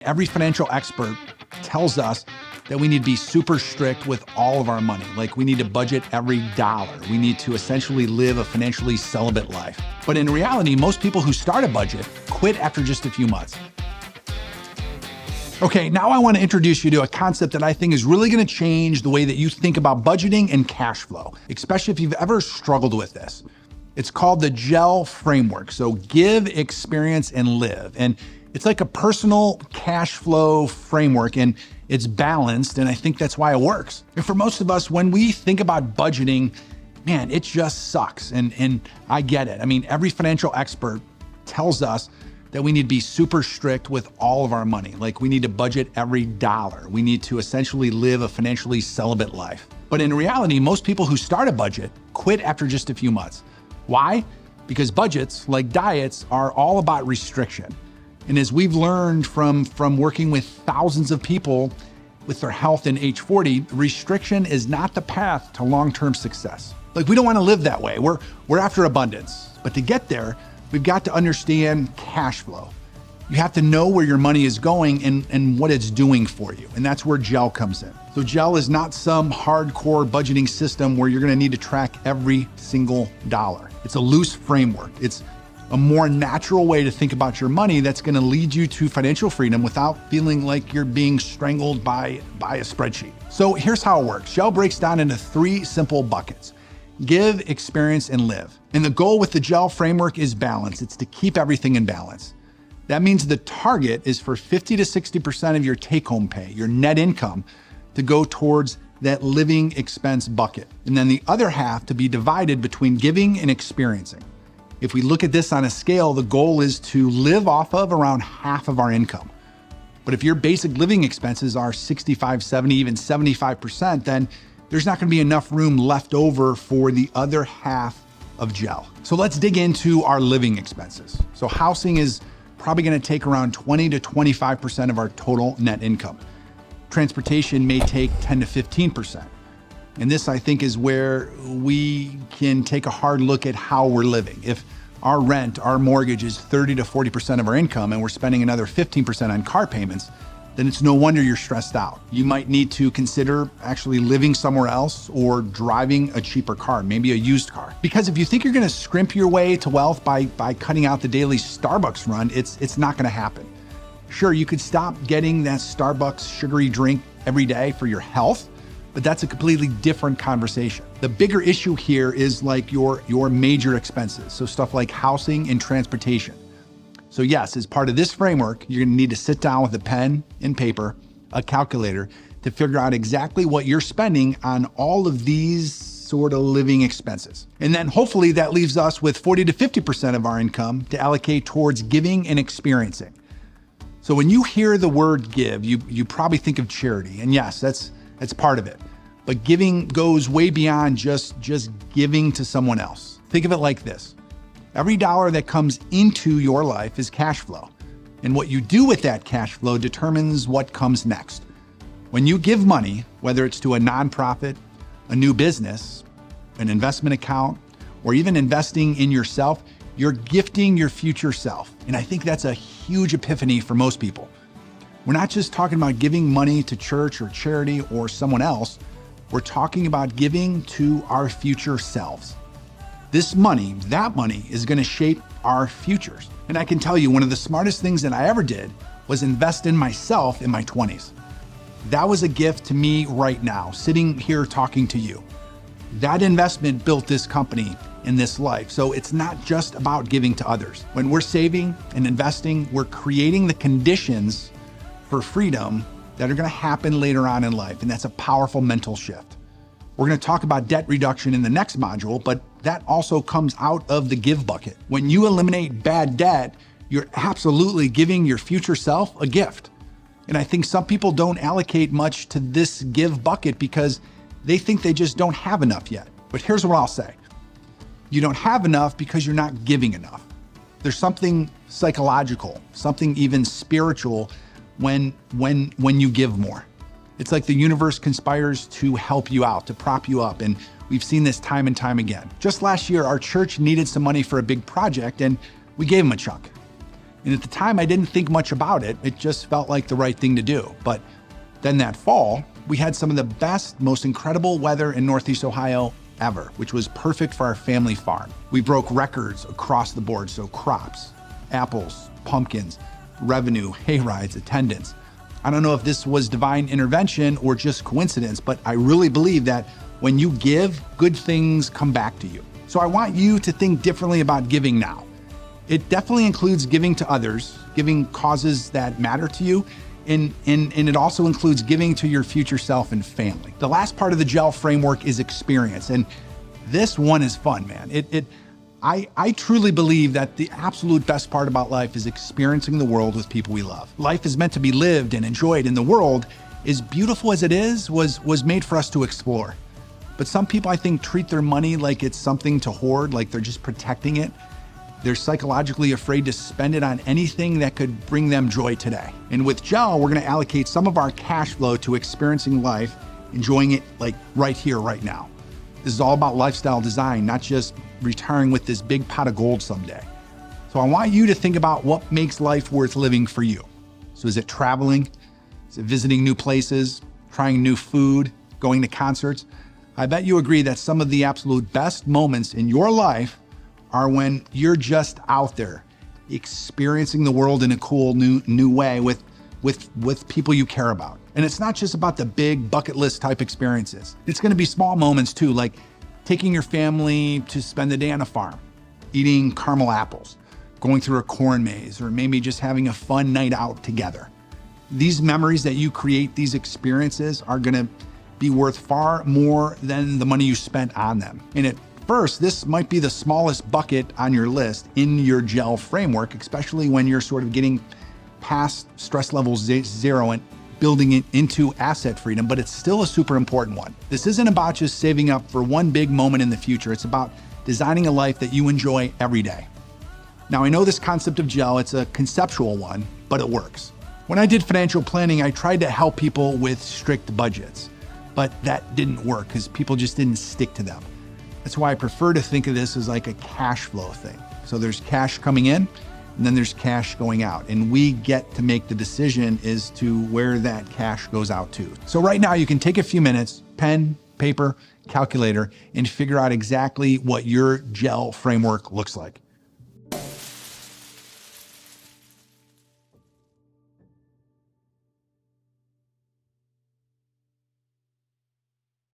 Every financial expert tells us that we need to be super strict with all of our money. Like we need to budget every dollar. We need to essentially live a financially celibate life. But in reality, most people who start a budget quit after just a few months. Okay, now I want to introduce you to a concept that I think is really going to change the way that you think about budgeting and cash flow, especially if you've ever struggled with this. It's called the GEL framework. So give, experience, and live. And it's like a personal cash flow framework, and it's balanced, and I think that's why it works. And for most of us, when we think about budgeting, man, it just sucks. And I get it. I mean, every financial expert tells us that we need to be super strict with all of our money. Like we need to budget every dollar. We need to essentially live a financially celibate life. But in reality, most people who start a budget quit after just a few months. Why? Because budgets, like diets, are all about restriction. And as we've learned from working with thousands of people with their health in age 40, restriction is not the path to long-term success. Like we don't want to live that way. We're after abundance. But to get there, we've got to understand cash flow. You have to know where your money is going and what it's doing for you. And that's where GEL comes in. So GEL is not some hardcore budgeting system where you're going to need to track every single dollar. It's a loose framework. It's a more natural way to think about your money that's going to lead you to financial freedom without feeling like you're being strangled by a spreadsheet. So here's how it works. GEL breaks down into 3 simple buckets: give, experience, and live. And the goal with the GEL framework is balance. It's to keep everything in balance. That means the target is for 50 to 60% of your take-home pay, your net income, to go towards that living expense bucket. And then the other half to be divided between giving and experiencing. If we look at this on a scale, the goal is to live off of around half of our income. But if your basic living expenses are 65, 70, even 75%, then there's not going to be enough room left over for the other half of GEL. So let's dig into our living expenses. So housing is probably going to take around 20 to 25% of our total net income. Transportation may take 10 to 15%. And this, I think, is where we can take a hard look at how we're living. If our rent, our mortgage is 30 to 40% of our income and we're spending another 15% on car payments, then it's no wonder you're stressed out. You might need to consider actually living somewhere else or driving a cheaper car, maybe a used car. Because if you think you're going to scrimp your way to wealth by cutting out the daily Starbucks run, it's not going to happen. Sure, you could stop getting that Starbucks sugary drink every day for your health, but that's a completely different conversation. The bigger issue here is like your major expenses. So stuff like housing and transportation. So yes, as part of this framework, you're gonna need to sit down with a pen and paper, a calculator, to figure out exactly what you're spending on all of these sort of living expenses. And then hopefully that leaves us with 40 to 50% of our income to allocate towards giving and experiencing. So when you hear the word give, you probably think of charity. And yes, that's part of it. But giving goes way beyond just giving to someone else. Think of it like this. Every dollar that comes into your life is cash flow. And what you do with that cash flow determines what comes next. When you give money, whether it's to a nonprofit, a new business, an investment account, or even investing in yourself, you're gifting your future self. And I think that's a huge epiphany for most people. We're not just talking about giving money to church or charity or someone else. We're talking about giving to our future selves. This money, that money, is going to shape our futures. And I can tell you, one of the smartest things that I ever did was invest in myself in my 20s. That was a gift to me right now, sitting here talking to you. That investment built this company in this life. So it's not just about giving to others. When we're saving and investing, we're creating the conditions for freedom that are going to happen later on in life. And that's a powerful mental shift. We're going to talk about debt reduction in the next module, but that also comes out of the give bucket. When you eliminate bad debt, you're absolutely giving your future self a gift. And I think some people don't allocate much to this give bucket because they think they just don't have enough yet. But here's what I'll say. You don't have enough because you're not giving enough. There's something psychological, something even spiritual when you give more. It's like the universe conspires to help you out, to prop you up. And we've seen this time and time again. Just last year, our church needed some money for a big project and we gave them a chunk. And at the time, I didn't think much about it. It just felt like the right thing to do. But then that fall, we had some of the best, most incredible weather in Northeast Ohio ever, which was perfect for our family farm. We broke records across the board. So crops, apples, pumpkins, revenue, hay rides, attendance. I don't know if this was divine intervention or just coincidence, but I really believe that when you give, good things come back to you. So I want you to think differently about giving now. It definitely includes giving to others, giving causes that matter to you, and it also includes giving to your future self and family. The last part of the GEL framework is experience, and this one is fun, man. I truly believe that the absolute best part about life is experiencing the world with people we love. Life is meant to be lived and enjoyed, and the world, as beautiful as it is, was made for us to explore. But some people, I think, treat their money like it's something to hoard, like they're just protecting it. They're psychologically afraid to spend it on anything that could bring them joy today. And with GEL, we're gonna allocate some of our cash flow to experiencing life, enjoying it like right here, right now. This is all about lifestyle design, not just retiring with this big pot of gold someday. So I want you to think about what makes life worth living for you. So is it traveling? Is it visiting new places, trying new food, going to concerts? I bet you agree that some of the absolute best moments in your life are when you're just out there experiencing the world in a cool new way with people you care about. And it's not just about the big bucket list type experiences. It's gonna be small moments too, like taking your family to spend the day on a farm, eating caramel apples, going through a corn maze, or maybe just having a fun night out together. These memories that you create, these experiences are gonna be worth far more than the money you spent on them. And at first, this might be the smallest bucket on your list in your GEL framework, especially when you're sort of getting past stress level zero and building it into asset freedom, but it's still a super important one. This isn't about just saving up for one big moment in the future. It's about designing a life that you enjoy every day. Now, I know this concept of GEL, it's a conceptual one, but it works. When I did financial planning, I tried to help people with strict budgets, but that didn't work because people just didn't stick to them. That's why I prefer to think of this as like a cash flow thing. So there's cash coming in, and then there's cash going out, and we get to make the decision as to where that cash goes out to. So right now you can take a few minutes, pen, paper, calculator, and figure out exactly what your GEL framework looks like.